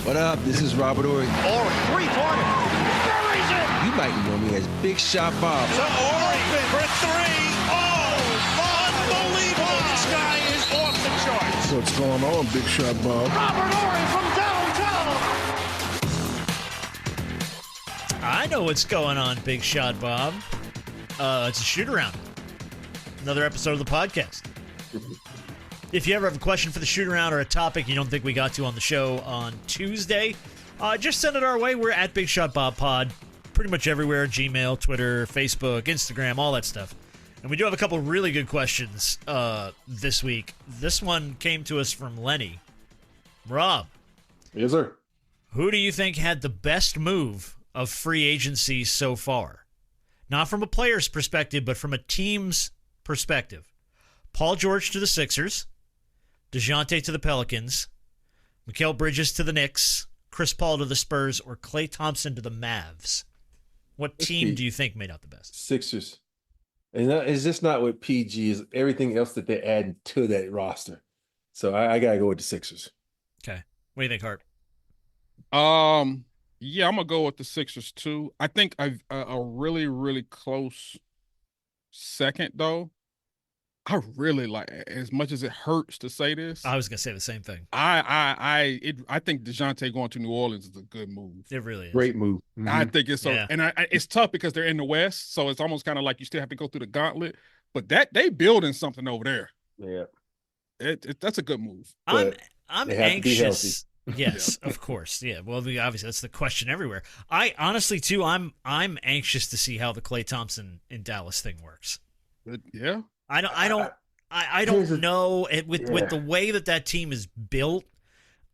What up? This is Robert Ory. Or three-pointer. Buries it! You might know me as Big Shot Bob. To Ory for three. Oh, unbelievable. This guy is off the charts. What's going on, Big Shot Bob? Robert Ory from downtown. I know what's going on, Big Shot Bob. It's a shoot-around. Another episode of the podcast. If you ever have a question for the shoot-around or a topic you don't think we got to on the show on Tuesday, just send it our way. We're at Big Shot Bob Pod, pretty much everywhere, Gmail, Twitter, Facebook, Instagram, all that stuff. And we do have a couple really good questions this week. This one came to us from Lenny. Rob. Yes, sir. Who do you think had the best move of free agency so far? Not from a player's perspective, but from a team's perspective. Paul George to the Sixers, Dejounte to the Pelicans, Mikal Bridges to the Knicks, Chris Paul to the Spurs, or Klay Thompson to the Mavs. What team do you think made out the best? Sixers. And it's just not with PG, is everything else that they're adding to that roster. So I got to go with the Sixers. Okay. What do you think, Hart? Yeah, I'm going to go with the Sixers too. I think a really, really close second, though. I really like, as much as it hurts to say this. I was gonna say the same thing. I think DeJounte going to New Orleans is a good move. It really is. Great move. Mm-hmm. I think it's so, Yeah. and it's tough because they're in the West, so it's almost kind of like you still have to go through the gauntlet. But they building something over there. Yeah, that's a good move. I'm they have to be anxious. Yes, of course. Yeah. Well, obviously that's the question everywhere. I honestly too, I'm anxious to see how the Klay Thompson in Dallas thing works. Yeah. I don't know with the way that team is built.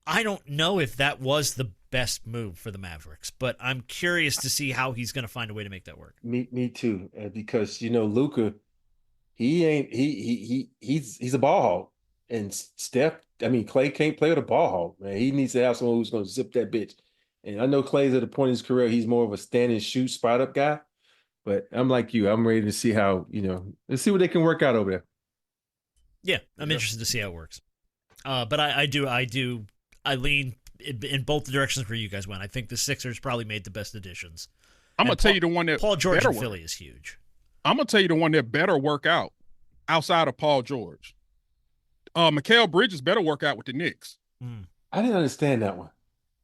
I don't know if that was the best move for the Mavericks, but I'm curious to see how he's going to find a way to make that work. Me too. Because Luka, he's a ball hog, and Klay can't play with a ball hog, man. He needs to have someone who's going to zip that bitch. And I know Klay's at the point in his career he's more of a stand and shoot spot up guy. But I'm like you. I'm ready to see how, let's see what they can work out over there. Yeah, I'm interested to see how it works. But I lean in both the directions where you guys went. I think the Sixers probably made the best additions. I'm going to tell you the one that Paul George in work. Philly is huge. I'm going to tell you the one that better work out outside of Paul George. Mikal Bridges better work out with the Knicks. I didn't understand that one.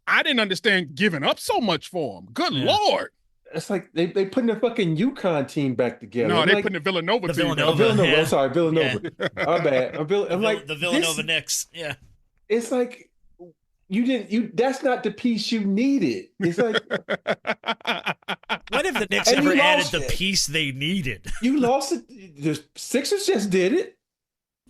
I didn't understand giving up so much for him. Good Lord. It's like they putting their fucking UConn team back together. No, they putting the Villanova team. Villanova. Yeah. I'm sorry, Villanova. Yeah. My bad. The Villanova Knicks. Yeah. It's like that's not the piece you needed. It's like what if the Knicks ever added the piece they needed? You lost it. The Sixers just did it.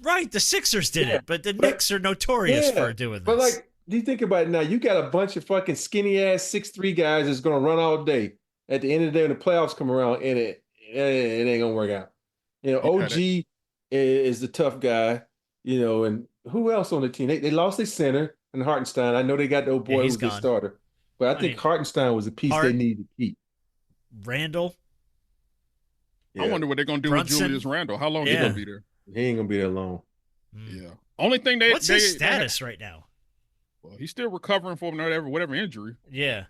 Right, the Sixers did it, but the Knicks are notorious for doing this. But do you think about it now? You got a bunch of fucking skinny ass 6'3" guys that's gonna run all day. At the end of the day, when the playoffs come around, and it ain't gonna work out. OG is the tough guy. And who else on the team? They lost their center and Hartenstein. I know they got the old boy who's the starter, but I think Hartenstein was a piece they needed to keep. Randall. Yeah. I wonder what they're gonna do with Julius Randle. How long is he gonna be there? He ain't gonna be there long. Yeah. Only thing what's his status right now? Well, he's still recovering from whatever injury. Yeah.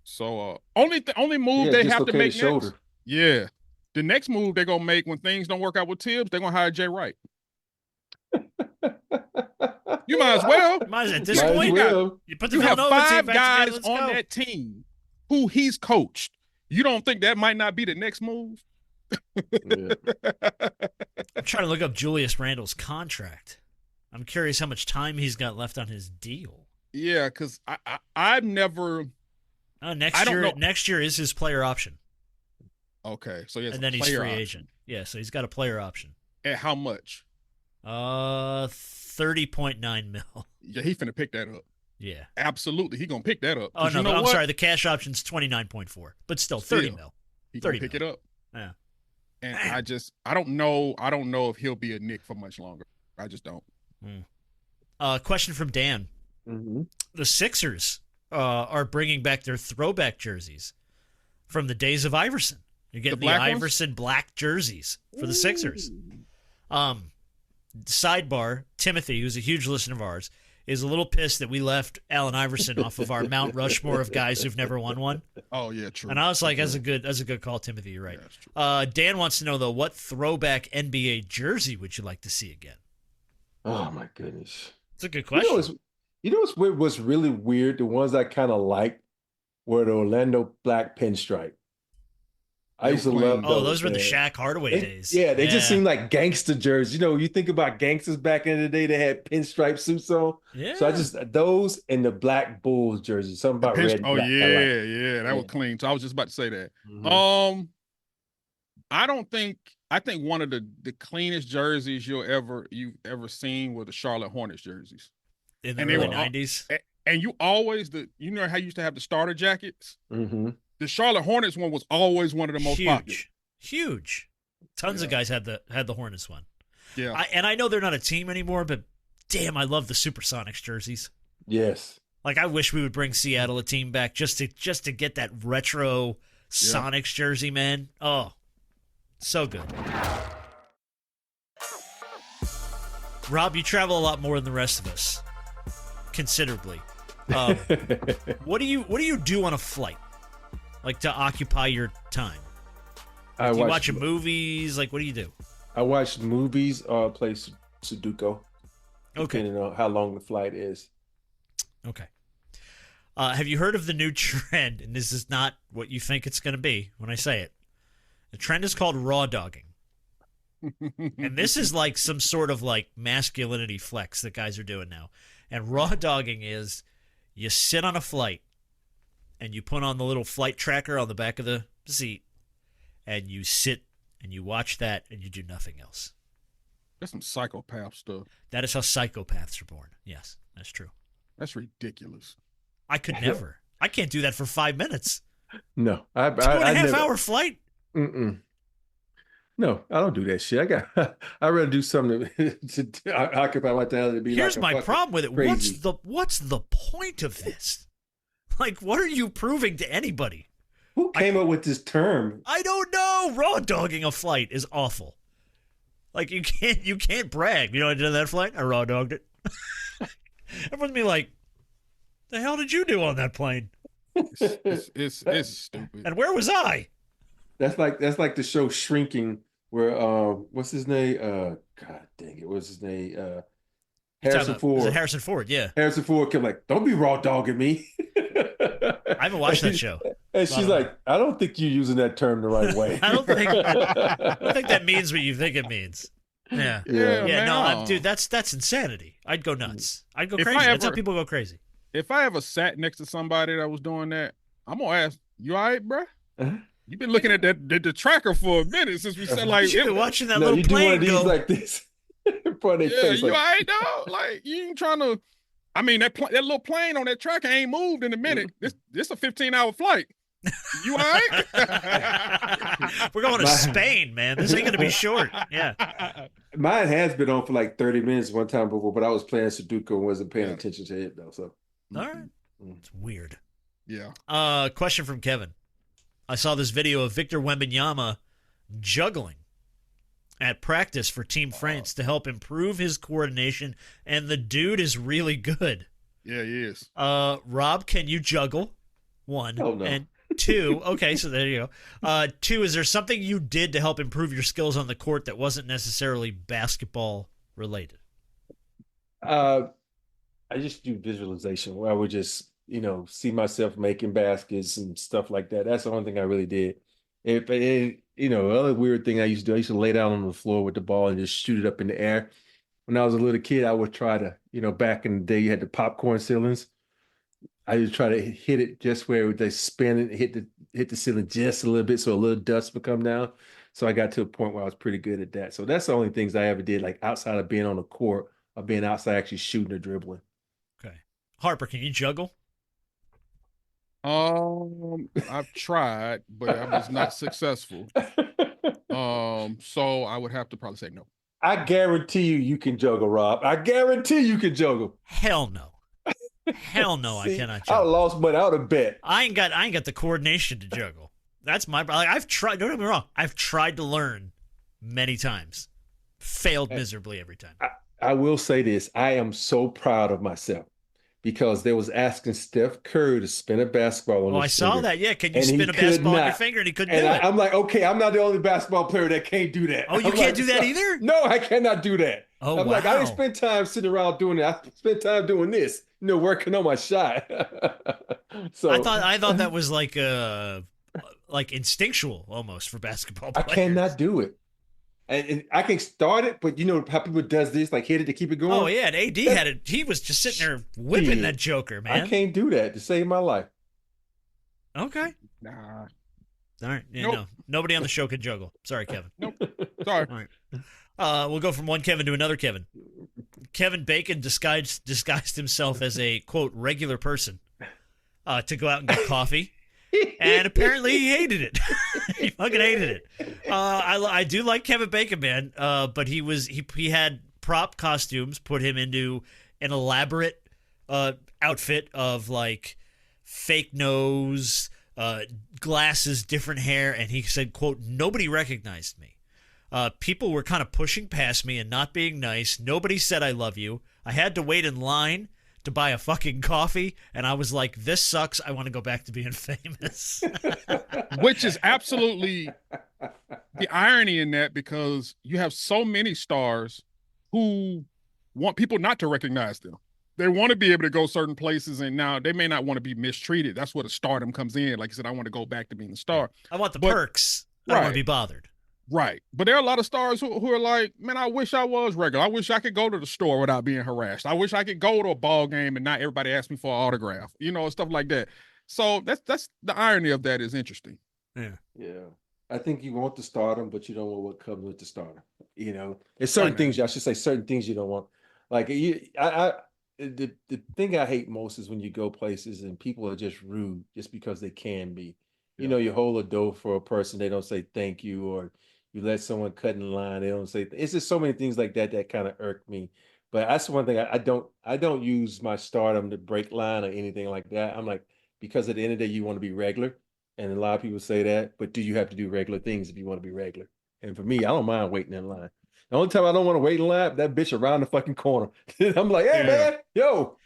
So only move they have to make shoulder. next. Yeah. The next move they're gonna make when things don't work out with Tibbs, they're gonna hire Jay Wright. You might as well. At this point, you have 5 guys on that team who he's coached. You don't think that might not be the next move? I'm trying to look up Julius Randle's contract. I'm curious how much time he's got left on his deal. Yeah, because I've never. Next year is his player option. Okay, so and then he's free agent. Yeah, so he's got a player option. At how much? $30.9 million. Yeah, he finna pick that up. Yeah, absolutely, he gonna pick that up. Oh no, I'm sorry. The cash option's $29.4, but still $30 million. He gonna pick it up. Yeah, and I don't know if he'll be a Knick for much longer. I just don't. Question from Dan. Mm-hmm. The Sixers are bringing back their throwback jerseys from the days of Iverson. You're getting the Iverson black jerseys for the Sixers. Sidebar, Timothy, who's a huge listener of ours, is a little pissed that we left Allen Iverson off of our Mount Rushmore of guys who've never won one. Oh yeah, true. And I was like, that's a good call, Timothy. You're right. Yeah, that's true. Dan wants to know though, what throwback NBA jersey would you like to see again? Oh my goodness. It's a good question. What's really weird? The ones I kind of liked were the Orlando black pinstripe. I used to love those. Oh, those were the man. Shaq Hardaway days. They just seem like gangster jerseys. You think about gangsters back in the day, they had pinstripe suits on. Yeah. So I just those and the black Bulls jerseys. Something about red. And black. That was clean. So I was just about to say that. Mm-hmm. I think one of the cleanest jerseys you've ever seen were the Charlotte Hornets jerseys. In the early 90s. And you always how you used to have the starter jackets? Mm-hmm. The Charlotte Hornets one was always one of the most popular. Huge. Tons of guys had the Hornets one. Yeah. I know they're not a team anymore, but damn, I love the Supersonics jerseys. Yes. Like I wish we would bring Seattle a team back just to get that retro Sonics jersey, man. Oh, so good. Rob, you travel a lot more than the rest of us, considerably. What do you do on a flight, like to occupy your time? Do you watch movies? Like, what do you do? I watch movies or play Sudoku. Okay. Depending on how long the flight is. Okay. Have you heard of the new trend? And this is not what you think it's going to be when I say it. The trend is called raw dogging. And this is like some sort of like masculinity flex that guys are doing now. And raw dogging is you sit on a flight and you put on the little flight tracker on the back of the seat and you sit and you watch that and you do nothing else. That's some psychopath stuff. That is how psychopaths are born. Yes, that's true. That's ridiculous. I could never. I can't do that for 5 minutes. No. 2.5 hour flight? Mm-mm. No, I don't do that shit. I'd rather do something to occupy my time. Here's my problem with it. Crazy. What's the point of this? Like, what are you proving to anybody? Who came up with this term? I don't know. Raw dogging a flight is awful. Like you can't brag. You know what I did on that flight? I raw dogged it. Everyone's be like, "The hell did you do on that plane?" It's stupid. And where was I? That's like the show Shrinking, where what's his name? God dang it, what's his name? Harrison Ford. Is it Harrison Ford? Yeah. Harrison Ford kept like, "Don't be raw dogging me." I haven't watched that show. And she's like, "I don't think you're using that term the right way." I don't think that means what you think it means. Yeah. No, dude, that's insanity. I'd go nuts. I'd go crazy. That's how people go crazy. If I ever sat next to somebody that was doing that, I'm gonna ask, "You all right, bro?" Uh-huh. You've been looking at the tracker for a minute since we said like you've been watching that No, little you do one plane of these go like this. In front of their face, you like, all right, dog? Like you ain't trying to. I mean that little plane on that tracker ain't moved in a minute. This a 15-hour flight. You all right? We're going to Spain, man. This ain't gonna be short. Yeah. Mine has been on for like 30 minutes one time before, but I was playing Sudoku and wasn't paying attention to it though. So all right. It's weird. Yeah. Question from Kevin. I saw this video of Victor Wembanyama juggling at practice for Team France to help improve his coordination, and the dude is really good. Yeah, he is. Rob, can you juggle? One. Oh, no. And two, okay, so there you go. Two, is there something you did to help improve your skills on the court that wasn't necessarily basketball related? I just do visualization where I would just, see myself making baskets and stuff like that. That's the only thing I really did. The other weird thing I used to do, I used to lay down on the floor with the ball and just shoot it up in the air. When I was a little kid, I would try to, back in the day, you had the popcorn ceilings. I would try to hit it just where they spin it, hit the ceiling just a little bit so a little dust would come down. So I got to a point where I was pretty good at that. So that's the only things I ever did, like outside of being on the court or being outside actually shooting or dribbling. Okay. Harper, can you juggle? I've tried, but I was not successful. So I would have to probably say no. I guarantee you can juggle, Rob. I guarantee you can juggle. Hell no. Hell no, See, I cannot I juggle. lost money. I would have bet. I ain't got the coordination to juggle. That's my problem. I've tried. Don't get me wrong. I've tried to learn many times. Failed miserably every time. I will say this. I am so proud of myself because they was asking Steph Curry to spin a basketball on Oh, I his saw finger, that. Yeah, can you and he spin a could basketball on your not. finger? And he couldn't And do it. I'm like, okay, I'm not the only basketball player that can't do that. Oh, you I'm can't like, do that either? No, I cannot do that. Oh, I'm like, I didn't wow. spend time sitting around doing it. I spent time doing this, working on my shot. So I thought that was like instinctual almost for basketball I players. cannot do it. And I can start it, but you know how people does this, like hit it to keep it going? Oh yeah, and AD had it. He was just sitting there whipping that joker, man. I can't do that to save my life. Okay. Nah. All right. Yeah, Nope. No. Nobody on the show can juggle. Sorry, Kevin. Nope. Sorry. All right. We'll go from one Kevin to another Kevin. Kevin Bacon disguised himself as a, quote, regular person to go out and get coffee. And apparently he hated it. He fucking hated it. I do like Kevin Bacon, man. But he had prop costumes put him into an elaborate outfit of like fake nose, glasses, different hair, and he said, quote, nobody recognized me. People were kind of pushing past me and not being nice. Nobody said I love you. I had to wait in line to buy a fucking coffee, and I was like, this sucks. I want to go back to being famous. Which is absolutely the irony in that, because you have so many stars who want people not to recognize them. They want to be able to go certain places, and now they may not want to be mistreated. That's where the stardom comes in. Like you said, I want to go back to being a star. I want the perks. I don't want to be bothered. Right. But there are a lot of stars who are like, man, I wish I was regular. I wish I could go to the store without being harassed. I wish I could go to a ball game and not everybody ask me for an autograph, stuff like that. So that's the irony of that is interesting. Yeah. Yeah. I think you want the stardom, but you don't want what comes with the stardom. It's certain things, I should say certain things you don't want. Like the thing I hate most is when you go places and people are just rude just because they can be. You hold a door for a person, they don't say thank you, or you let someone cut in line, they don't say. It's just so many things like that kind of irk me. But that's one thing I don't use my stardom to break line or anything like that. I'm like, because at the end of the day, you want to be regular, and a lot of people say that. But do you have to do regular things if you want to be regular? And for me, I don't mind waiting in line. The only time I don't want to wait in line, that bitch around the fucking corner. I'm like, hey man, yo,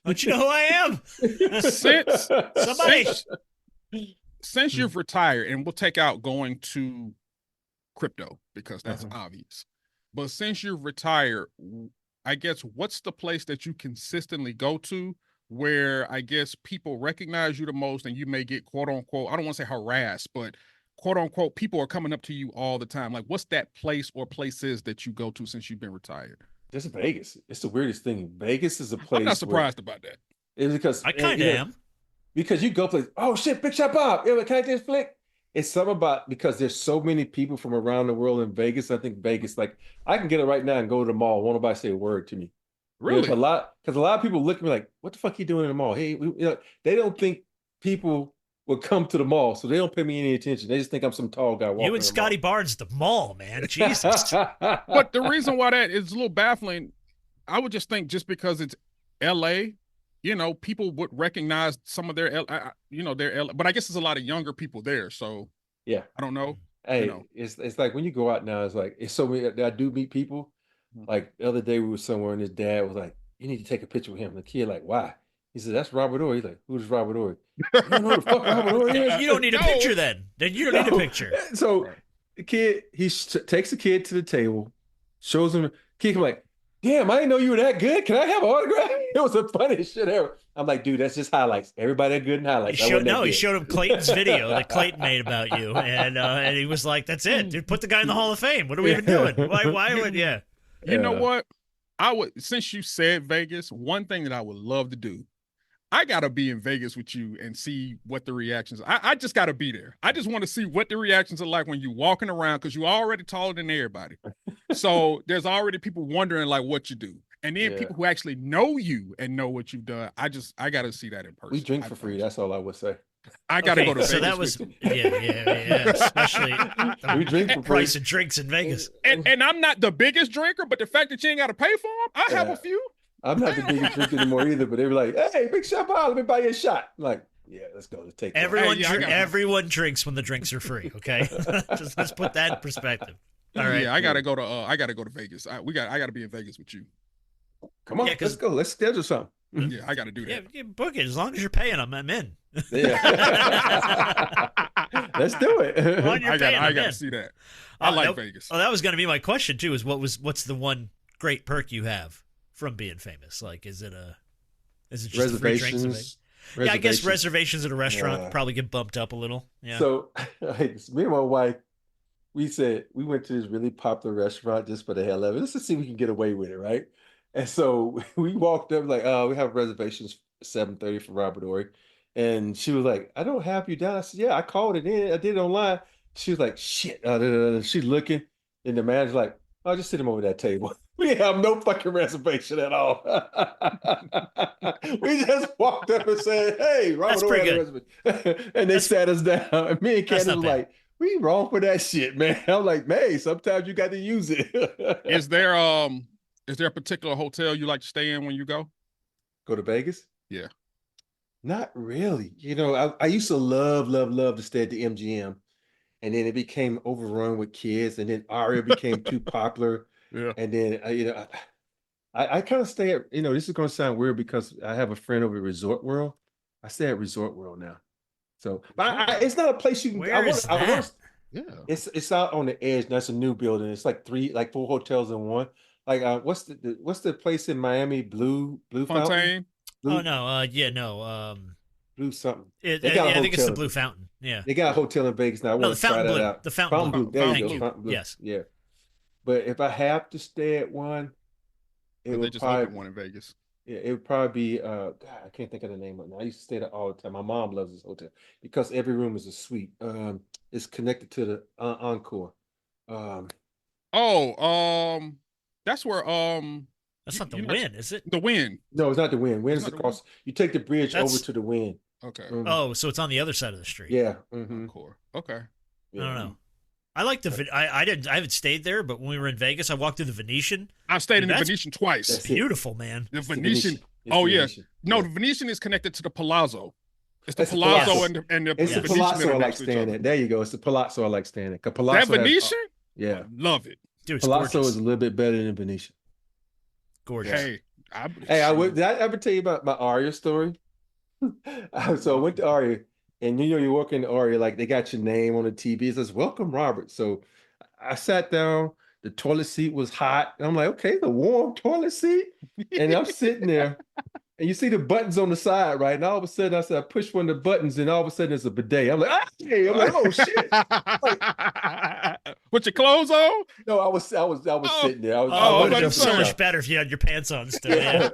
don't you know who I am? Since you've retired, and we'll take out going to crypto because that's obvious. But since you've retired, I guess what's the place that you consistently go to where I guess people recognize you the most, and you may get quote unquote, I don't want to say harassed, but quote unquote, people are coming up to you all the time. Like, what's that place or places that you go to since you've been retired? Just Vegas. It's the weirdest thing. Vegas is a place. I'm not surprised about that. It's because I kind of am. Because you go place, oh shit, Big Shot Bob, can I just flick? It's something about, because there's so many people from around the world in Vegas. I think Vegas, like, I can get it right now and go to the mall. Won't nobody say a word to me. Really? Because a lot of people look at me like, what the fuck you doing in the mall? Hey, they don't think people will come to the mall, so they don't pay me any attention. They just think I'm some tall guy walking. You and Scotty Barnes at the mall, man. Jesus. But the reason why that is a little baffling, I would just think just because it's L.A., people would recognize some of their, but I guess there's a lot of younger people there. So yeah, I don't know. Hey, it's like when you go out now, it's like, it's so many, I do meet people. Like the other day we were somewhere and his dad was like, you need to take a picture with him. The kid like, why? He said, that's Robert Horry. He's like, who's Robert Horry? You don't know who the fuck Robert Horry is? You don't need a picture then. You don't need a picture. So the kid, he takes the kid to the table, shows him, kid come like, damn, I didn't know you were that good. Can I have an autograph? It was the funniest shit ever. I'm like, dude, that's just highlights. Everybody good in highlights. He showed him Clayton's video that Clayton made about you, and he was like, that's it, dude. Put the guy in the Hall of Fame. What are we even doing? Why would, yeah. You know what? Since you said Vegas, one thing that I would love to do, I got to be in Vegas with you and see what the reactions are. I just got to be there. I just want to see what the reactions are like when you're walking around, because you're already taller than everybody. So there's already people wondering like what you do. And then people who actually know you and know what you've done. I got to see that in person. We drink for free. That's all I would say. I got to go to Vegas. So that was, yeah. Especially we drink for price free. of drinks in Vegas. And I'm not the biggest drinker, but the fact that you ain't got to pay for them, I have a few. I'm not the biggest drinker anymore either, but they were like, hey, Big Shot Bob, let me buy you a shot. I'm like, yeah, let's go. Let's take everyone drinks when the drinks are free, okay? Let's put that in perspective. All right. Yeah, I gotta go to Vegas. I gotta be in Vegas with you. Come on, Yeah, let's go. Let's schedule something. Yeah, I gotta do Yeah, that. yeah, book it as long as you're paying them. I'm in. Yeah. Let's do it. On your I paying, I'm gotta in. see that. I like that, Vegas. Oh, that was going to be my question too. What's the one great perk you have from being famous? Like, is it just the free drinks? Reservations. Yeah, I guess reservations at a restaurant probably get bumped up a little. Yeah. So me and my wife, we went to this really popular restaurant just for the hell of it. Let's just see if we can get away with it, right? And so we walked up like, oh, we have reservations 7:30 for Robert Ory. And she was like, I don't have you down. I said, yeah, I called it in. I did it online. She was like, shit. She's looking. And the manager's like, oh, just sit him over that table. We have no fucking reservation at all. We just walked up and said, hey, Robert Ory has a reservation. And they sat us down. And me and Candace was like, we wrong for that shit, man. I'm like, man, sometimes you got to use it. Is there a particular hotel you like to stay in when you go? Go to Vegas? Yeah. Not really. I used to love to stay at the MGM, and then it became overrun with kids, and then Aria became too popular. Yeah. And then I kind of stay at, this is going to sound weird because I have a friend over at Resort World. I stay at Resort World now. So, but it's not a place you can. Where is that? Yeah. It's out on the edge. That's a new building. It's like 4 hotels in one. Like what's the place in Miami? Blue Fountain? Fontaine. Oh no, Blue something. I think it's the Blue Fountain. Yeah. They got a hotel in Vegas now. I want to try that out. The Fountain Blue. There Thank you go. you. Fountain Blue. Yes. Yeah. But if I have to stay at one, They just opened one in Vegas. Yeah, it would probably be God, I can't think of the name of it. I used to stay there all the time. My mom loves this hotel because every room is a suite. It's connected to the Encore. That's where That's not the Win, is it? The Win. No, it's not the Win. Win is It's not the across. You take the bridge over to the Win. Okay. Oh, so it's on the other side of the street. Yeah. Mm-hmm. Encore. Okay. I don't know. I like the. I haven't stayed there, but when we were in Vegas, I walked through the Venetian. I've stayed in the Venetian twice. It's beautiful, man. The Venetian. No, the Venetian is connected to the Palazzo. It's the Palazzo. and the It's the Venetian Palazzo I are like next to each staying other. at. There you go. It's the Palazzo I like staying at. That Palazzo Venetian? Yeah. Love it. Dude, it's Palazzo gorgeous. is a little bit better than Venetian. Gorgeous. Hey, Did I ever tell you about my Aria story? So I went to Aria, and you walk into Aria, like they got your name on the TV. It says, welcome, Robert. So I sat down, the toilet seat was hot. And I'm like, okay, the warm toilet seat. And I'm sitting there, and you see the buttons on the side, right? And all of a sudden, I push one of the buttons, and all of a sudden, it's a bidet. I'm like, hey! I'm like, oh shit! With your clothes on? No, I was sitting there. It would have been so much better if you had your pants on still. Yeah.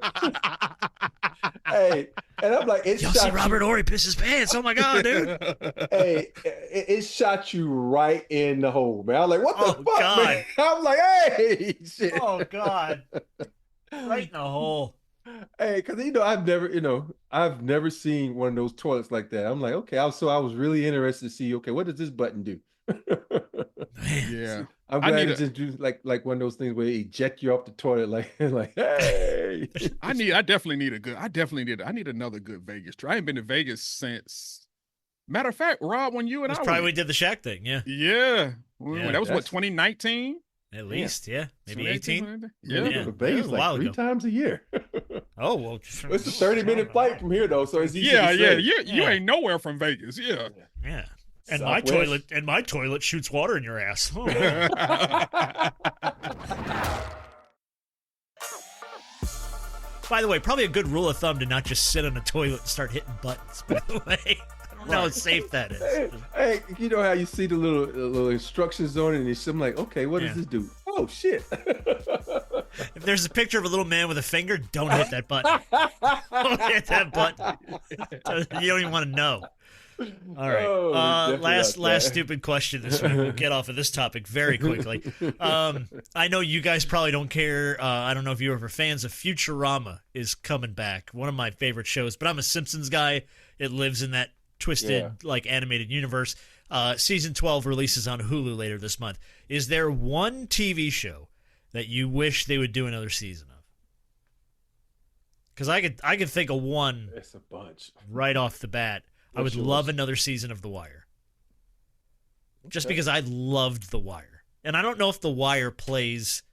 Hey, and I'm like, Y'all see Robert Ory piss his pants? Oh my god, dude! Hey, it shot you right in the hole, man. I was like, what the fuck, God. man? I'm like, hey, shit. Oh god, right in the hole. Hey, because I've never seen one of those toilets like that. I'm like, okay, I was really interested to see, okay, what does this button do? Man. Yeah. I'm glad it just do like one of those things where it eject you off the toilet, like hey. I need another good Vegas trip. I ain't been to Vegas since. Matter of fact, Rob, when you and That's I probably went, we did the Shaq thing, yeah. Yeah. Yeah, That was what, 2019? At least, yeah. Maybe 18. Yeah, Yeah. to Vegas That was a while like 3 ago. times a year. Oh well, It's a 30-minute flight from here though, so it's easy. Yeah, to yeah. say. You ain't nowhere from Vegas. Yeah. Yeah. And Southwest. my toilet shoots water in your ass. Oh. By the way, probably a good rule of thumb to not just sit on a toilet and start hitting buttons. By the way, I don't know how safe that is. Hey, you know how you see the little instructions on it, and I'm like, okay, what does this do? Oh shit! If there's a picture of a little man with a finger, don't hit that button. Don't hit that button. You don't even want to know. All right. Last stupid question this week. We'll get off of this topic very quickly. I know you guys probably don't care. I don't know if you're ever fans of Futurama is coming back. One of my favorite shows, but I'm a Simpsons guy. It lives in that twisted, like animated universe. Season 12 releases on Hulu later this month. Is there one TV show that you wish they would do another season of? Because I could think of one. It's a bunch right off the bat. I would love another season of The Wire. Just because I loved The Wire. And I don't know if The Wire plays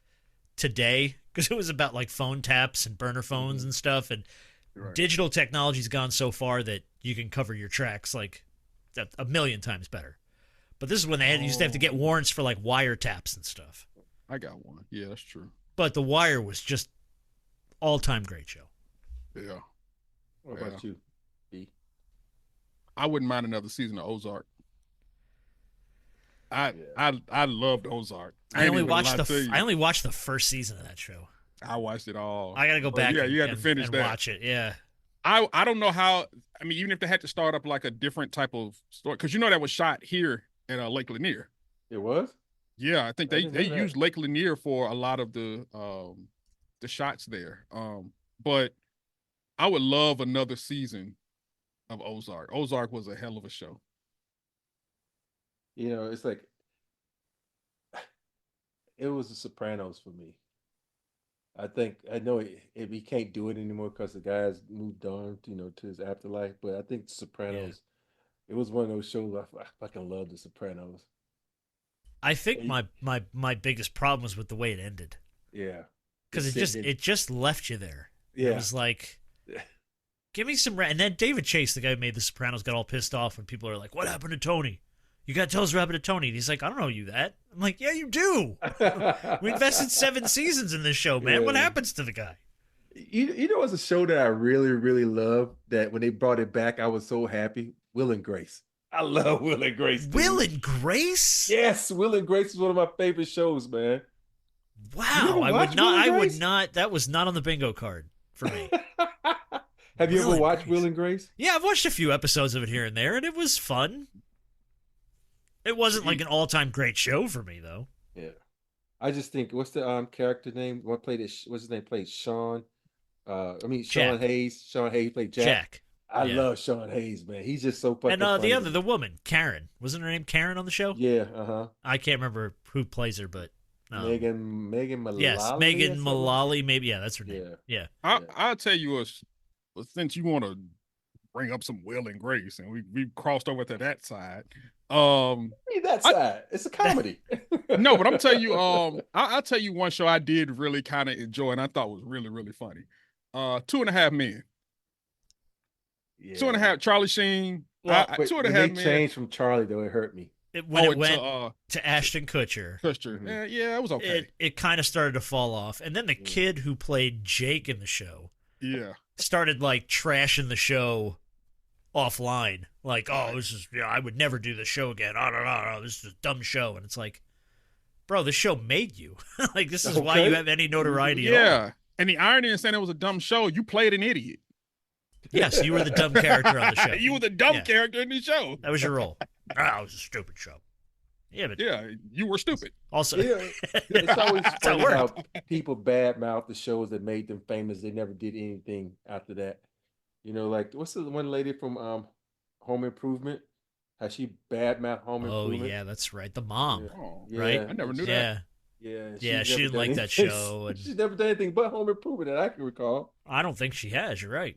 today because it was about like phone taps and burner phones and stuff. And digital technology's gone so far that you can cover your tracks like a million times better. But this is when they used to have to get warrants for like wiretaps and stuff. I got one. Yeah, that's true. But The Wire was just all-time great show. Yeah. What about you, B? I wouldn't mind another season of Ozark. I loved Ozark. I only watched the first season of that show. I watched it all. I gotta go back. Yeah, you had to finish and that. Watch it. Yeah. I don't know how. I mean, even if they had to start up like a different type of story, because that was shot here at Lake Lanier. It was. Yeah, I think they used Lake Lanier for a lot of the shots there. But I would love another season of Ozark. Ozark was a hell of a show. It's like it was the Sopranos for me. I know we can't do it anymore because the guys moved on, to his afterlife. But I think the Sopranos, it was one of those shows I fucking love. The Sopranos. I think my biggest problem was with the way it ended. Yeah, because it just left you there. Yeah, it was like, give me some. And then David Chase, the guy who made The Sopranos, got all pissed off when people are like, "What happened to Tony? You got to tell us what happened to Tony." And he's like, "I don't know you that." I'm like, "Yeah, you do. We invested 7 seasons in this show, man. Yeah. What happens to the guy?" It's a show that I really, really love. That when they brought it back, I was so happy. Will and Grace. I love Will and Grace. Dude. Will and Grace? Yes, Will and Grace is one of my favorite shows, man. Wow, I would not. That was not on the bingo card for me. Have you ever watched Will and Grace? Yeah, I've watched a few episodes of it here and there, and it was fun. It wasn't like an all-time great show for me, though. Yeah, I just think what's the character name? What's his name? Played Sean. Sean Jack. Hayes. Sean Hayes played Jack. I love Sean Hayes, man. He's just so fucking funny. And the woman, Karen, wasn't her name Karen on the show? Yeah. I can't remember who plays her, but Megan Mullally. Yes, Megan Mullally. Maybe that's her name. Yeah. I'll tell you since you want to bring up some Will and Grace, and we crossed over to that side. That side. It's a comedy. No, but I'm telling you, I'll tell you one show I did really kind of enjoy, and I thought was really, really funny. 2.5 Men. Yeah. 2.5. Charlie Sheen. Well, 2.5 Men. Men. Changed from Charlie though. It hurt me. When it went to Ashton Kutcher. Mm-hmm. Yeah, it was okay. It kind of started to fall off, and then the kid who played Jake in the show, started like trashing the show offline. Like, this is I would never do this show again. Oh, this is a dumb show, and it's like, bro, this show made you. Like, this is why you have any notoriety. At all. And the irony in saying it was a dumb show, you played an idiot. Yes, you were the dumb character on the show. You were the dumb character in the show. That was your role. It was a stupid show. Yeah, but you were stupid. Also, it's always funny how people badmouth the shows that made them famous. They never did anything after that. Like what's the one lady from Home Improvement? How she badmouthed Home Improvement? Oh yeah, that's right. The mom, yeah. right? I never knew that. Yeah, she didn't like that show. She's never done anything but Home Improvement that I can recall. I don't think she has. You're right.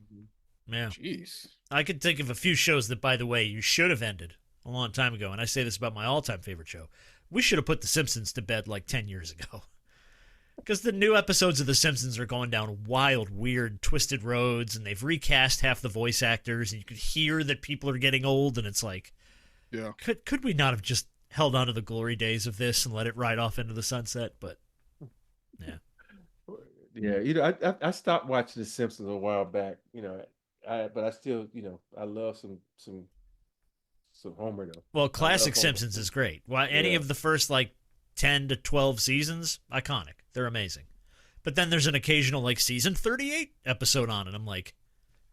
Yeah. Jeez. I could think of a few shows that, by the way, you should have ended a long time ago. And I say this about my all-time favorite show. We should have put The Simpsons to bed like 10 years ago. Because the new episodes of The Simpsons are going down wild, weird, twisted roads, and they've recast half the voice actors, and you could hear that people are getting old, and it's like, could we not have just held on to the glory days of this and let it ride off into the sunset? But, I stopped watching The Simpsons a while back, but I still, I love some Homer though. Well, classic Simpsons is great. Well, any of the first 10 to 12 seasons, iconic. They're amazing. But then there's an occasional season 38 episode on it. I'm like,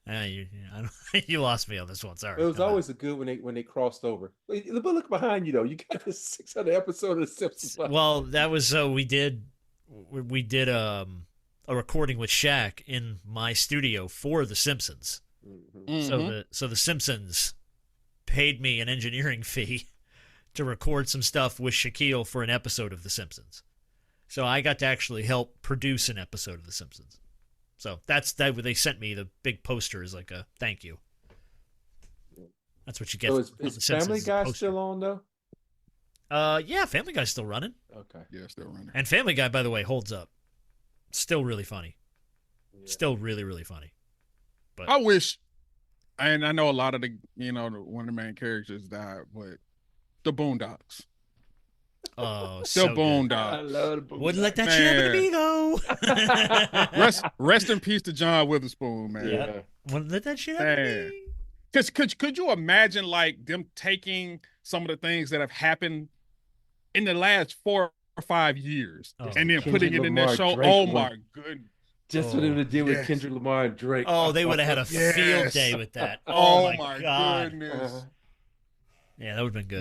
you lost me on this one. Sorry. It was always a good when they crossed over. But look behind you though. You got the 600 episode of The Simpsons. Well, that was we did a recording with Shaq in my studio for The Simpsons. Mm-hmm. So the Simpsons paid me an engineering fee to record some stuff with Shaquille for an episode of The Simpsons. So I got to actually help produce an episode of The Simpsons. So that's that. They sent me the big poster as like a thank you. That's what you get. So is Family Guy still on though? Yeah, Family Guy's still running. Okay. Yeah, still running. And Family Guy, by the way, holds up. Still really funny. Yeah. Still really, really funny. But I wish, and I know a lot of one of the main characters died, but the Boondocks. oh, The so good. I Boondocks. love the Wouldn't let that Man. shit happen to me, though. Rest in peace to John Witherspoon, man. Yeah. Wouldn't let that shit happen to Man. me. Because could you imagine like them taking some of the things that have happened in the last 4 or 5 years Oh. and then Kendrick putting it in their Lamar, show? Drake Oh one. my goodness. Just for them to deal with yes. Kendrick Lamar and Drake. Oh, they would have had a field Yes. day with that. Oh, my my God. goodness. Yeah, that would have been good.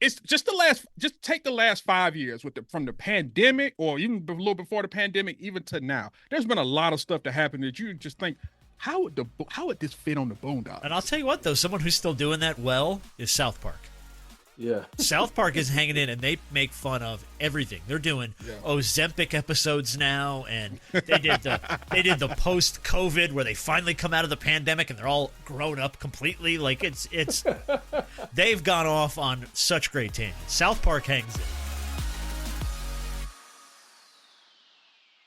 It's just take the last 5 years from the pandemic or even a little before the pandemic, even to now. There's been a lot of stuff that happened that you just think, how would this fit on the Boondocks? And I'll tell you what, though, someone who's still doing that well is South Park. Yeah. South Park is hanging in, and they make fun of everything. They're doing Ozempic episodes now, and they did the post-COVID where they finally come out of the pandemic and they're all grown up completely. Like it's they've gone off on such great tangents. South Park hangs in.